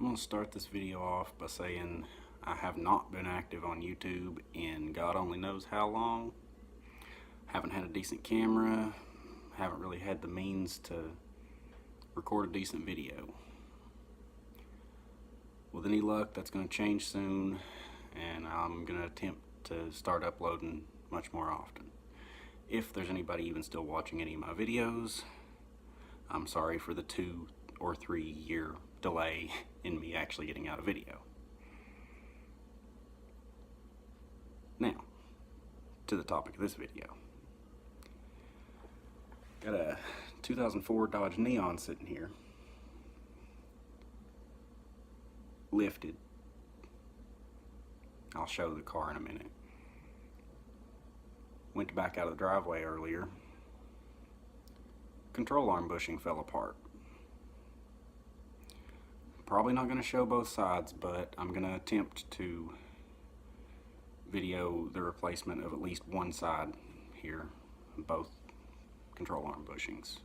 I'm going to start this video off by saying I have not been active on YouTube in God only knows how long. Haven't had a decent camera, haven't really had the means to record a decent video. With any luck, that's going to change soon, and I'm going to attempt to start uploading much more often. If there's anybody even still watching any of my videos, I'm sorry for the 2 or 3 year delay in me actually getting out a video. Now, to the topic of this video. Got a 2004 Dodge Neon sitting here. Lifted. I'll show the car in a minute. Went to back out of the driveway earlier. Control arm bushing fell apart. Probably not going to show both sides, but I'm going to attempt to video the replacement of at least one side here, both control arm bushings.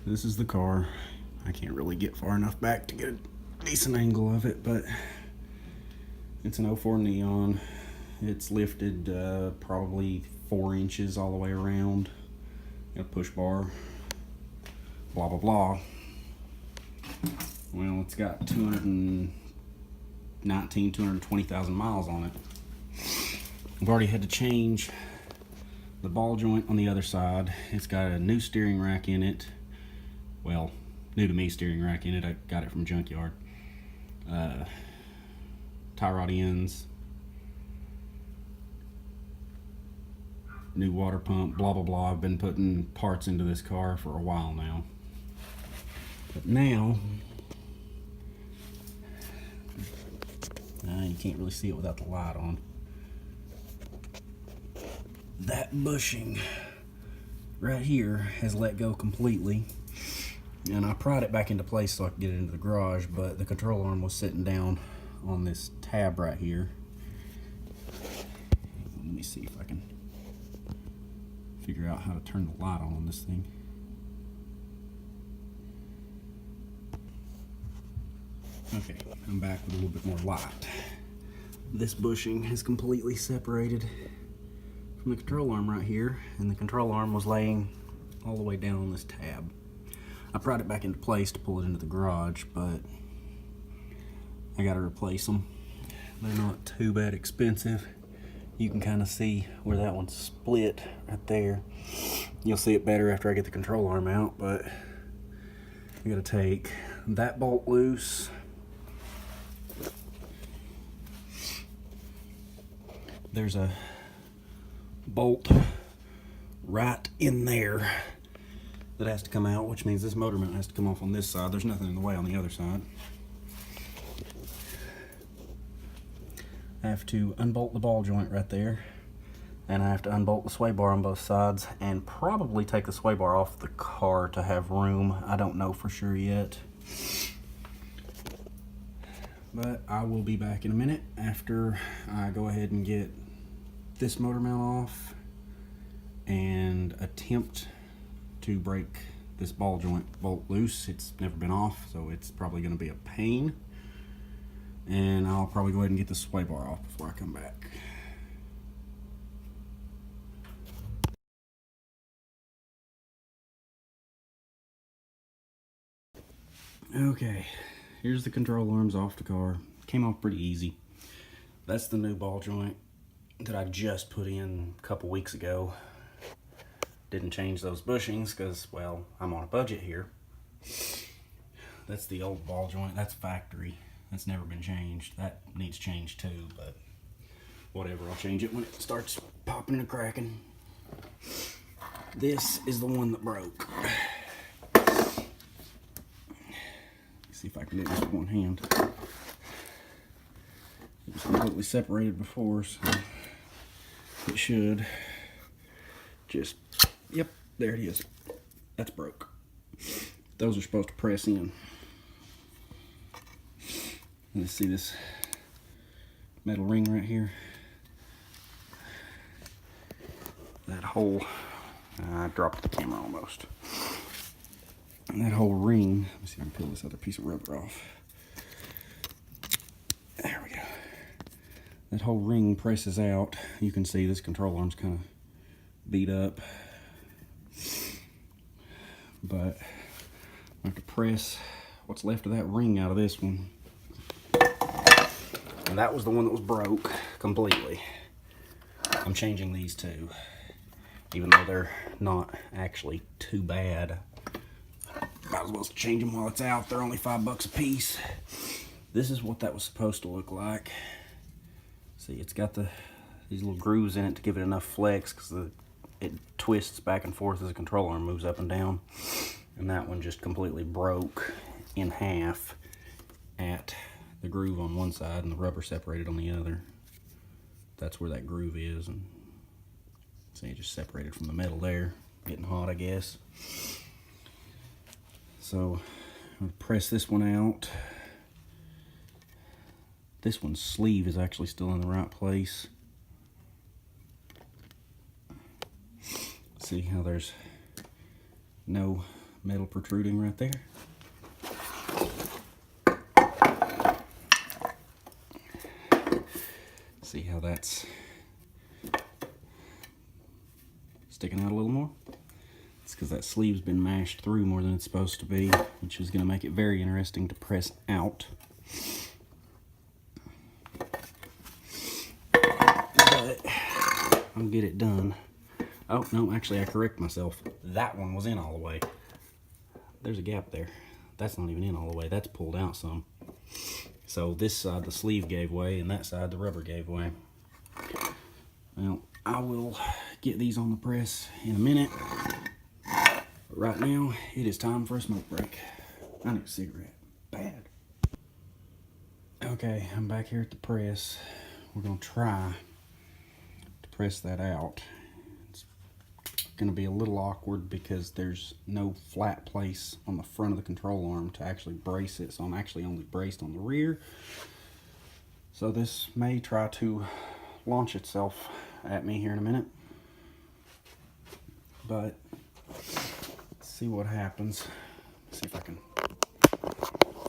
This is the car. I can't really get far enough back to get a decent angle of it, but it's an 04 Neon. It's lifted probably 4 inches all the way around. Got a push bar, blah blah blah. Well, it's got 220,000 miles on it. I've already had to change the ball joint on the other side. It's got a new steering rack in it. Well, new to me steering rack in it. I got it from Junkyard. Tie rod ends. New water pump, blah blah blah. I've been putting parts into this car for a while now. But now, you can't really see it without the light on. That bushing right here has let go completely. And I pried it back into place so I could get it into the garage, but the control arm was sitting down on this tab right here. Let me see if I can figure out how to turn the light on this thing. Okay, I'm back with a little bit more light. This bushing is completely separated from the control arm right here, and the control arm was laying all the way down on this tab. I pried it back into place to pull it into the garage, but I gotta replace them. They're not too bad expensive. You can kind of see where that one's split right there. You'll see it better after I get the control arm out, but I gotta take that bolt loose. There's a bolt right in there that has to come out, which means this motor mount has to come off on this side. There's nothing in the way on the other side. I have to unbolt the ball joint right there, and I have to unbolt the sway bar on both sides, and probably take the sway bar off the car to have room. I don't know for sure yet, but I will be back in a minute after I go ahead and get this motor mount off and attempt to break this ball joint bolt loose. It's never been off, so it's probably going to be a pain. And I'll probably go ahead and get the sway bar off before I come back. Okay, here's the control arms off the car. Came off pretty easy. That's the new ball joint that I just put in a couple weeks ago. Didn't change those bushings because, well, I'm on a budget here. That's the old ball joint. That's factory. That's never been changed. That needs changed too, but whatever. I'll change it when it starts popping and cracking. This is the one that broke. See if I can do this with one hand. It was completely separated before, so it should just, yep, there it is. That's broke. Those are supposed to press in. Let's see this metal ring right here. That hole, I dropped the camera almost. And that whole ring, let me see if I can peel this other piece of rubber off. There we go. That whole ring presses out. You can see this control arm's kind of beat up. But I have to press what's left of that ring out of this one. And that was the one that was broke completely. I'm changing these two, even though they're not actually too bad. Might as well change them while it's out. They're only $5 a piece. This is what that was supposed to look like. See, it's got these little grooves in it to give it enough flex, because it twists back and forth as the control arm moves up and down. And that one just completely broke in half at the groove on one side and the rubber separated on the other. That's where that groove is, and see, it just separated from the metal there. Getting hot, I guess. So I'm going to press this one out. This one's sleeve is actually still in the right place. See how there's no metal protruding right there? See how that's sticking out a little more? It's because that sleeve's been mashed through more than it's supposed to be, which is going to make it very interesting to press out. But I'll get it done. Oh, no, actually I correct myself. That one was in all the way. There's a gap there. That's not even in all the way. That's pulled out some. So this side the sleeve gave way, and that side the rubber gave way. Well, I will get these on the press in a minute. But right now, it is time for a smoke break. I need a cigarette. Bad. Okay, I'm back here at the press. We're going to try to press that out. It's going to be a little awkward because there's no flat place on the front of the control arm to actually brace it, so I'm actually only braced on the rear. So this may try to launch itself at me here in a minute, but let's see what happens. See if I can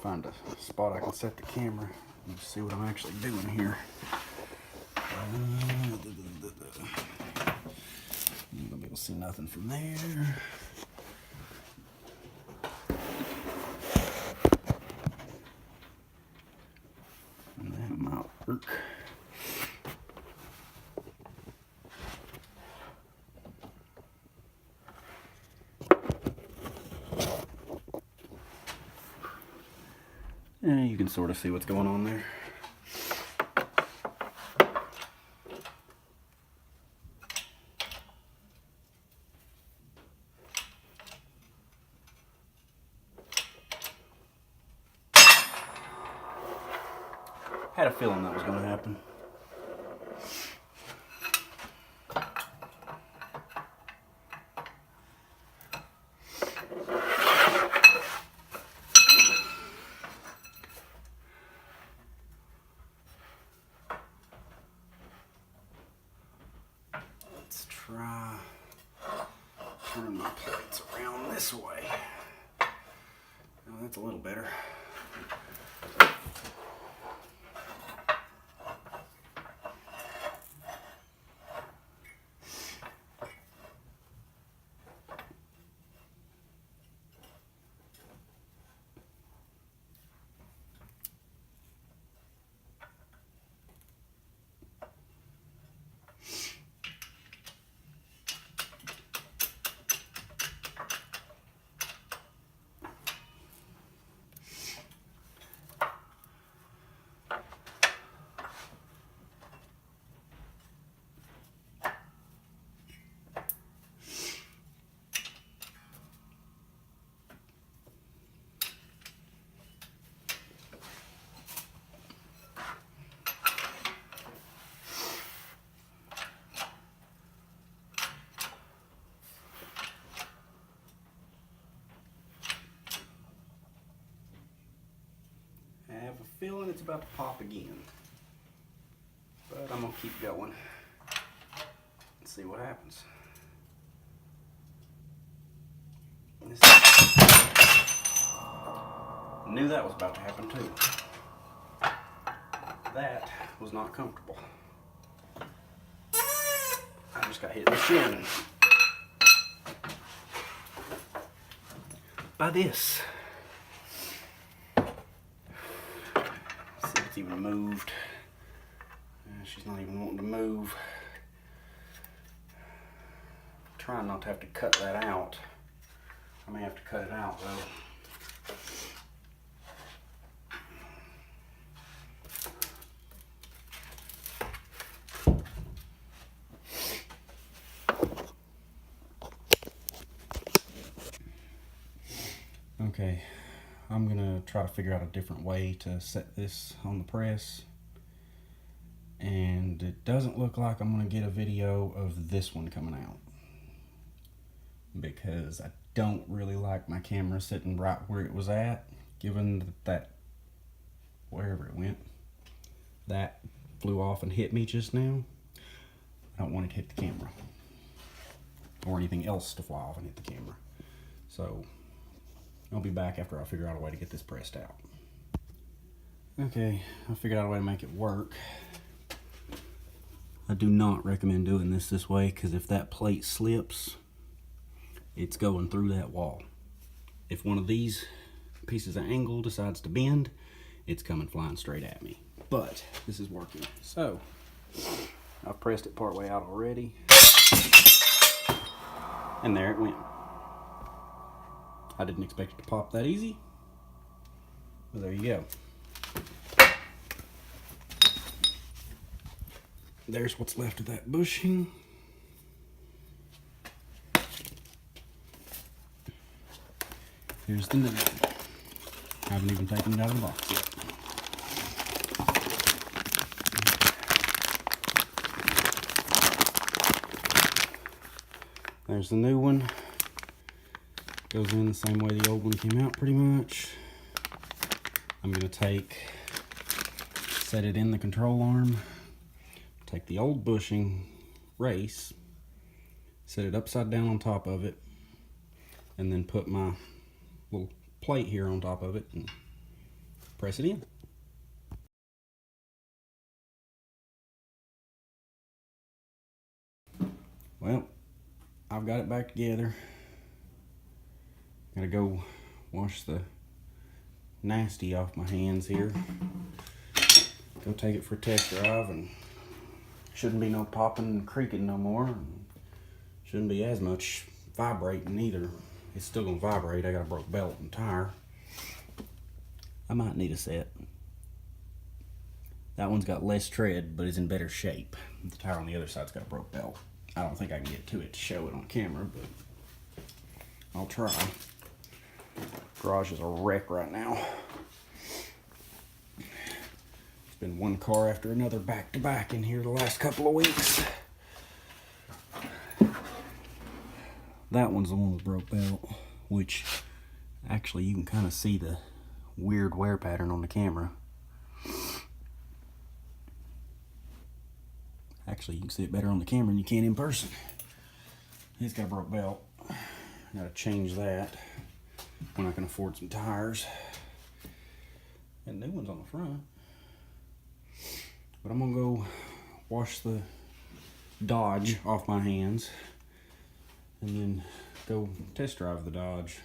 find a spot I can set the camera and see what I'm actually doing here. You're gonna be able to see nothing from there. And that might work. And you can sort of see what's going on there. Had a feeling that was going to happen. Let's try turning my plates around this way. Oh, that's a little better. I have a feeling it's about to pop again, but I'm gonna keep going and see what happens. Knew that was about to happen too. That was not comfortable. I just got hit in the shin by this. See if it's even moved. She's not even wanting to move. Trying not to have to cut that out. I may have to cut it out though. Okay, I'm gonna try to figure out a different way to set this on the press. And it doesn't look like I'm gonna get a video of this one coming out, because I don't really like my camera sitting right where it was at, given that wherever it went, that flew off and hit me just now. I don't want it to hit the camera, or anything else to fly off and hit the camera. So I'll be back after I figure out a way to get this pressed out. Okay, I figured out a way to make it work. I do not recommend doing this way, because if that plate slips, it's going through that wall. If one of these pieces of angle decides to bend, it's coming flying straight at me. But this is working. So I've pressed it part way out already, and there it went. I didn't expect it to pop that easy, but there you go. There's what's left of that bushing. Here's the new one. I haven't even taken it out of the box yet. There's the new one. Goes in the same way the old one came out pretty much. I'm gonna set it in the control arm, take the old bushing race, set it upside down on top of it, and then put my little plate here on top of it and press it in. Well, I've got it back together. Gotta go wash the nasty off my hands here. Go take it for a test drive, and shouldn't be no popping and creaking no more. And shouldn't be as much vibrating either. It's still gonna vibrate. I got a broke belt and tire. I might need a set. That one's got less tread, but is in better shape. The tire on the other side's got a broke belt. I don't think I can get to it to show it on camera, but I'll try. Garage is a wreck right now. It's been one car after another back to back in here the last couple of weeks. That one's the one with broke belt, which actually you can kind of see the weird wear pattern on the camera. Actually, you can see it better on the camera than you can in person. It's got a broke belt. I gotta change that when I can afford some tires. And new ones on the front. But I'm gonna go wash the Dodge off my hands and then go test drive the Dodge.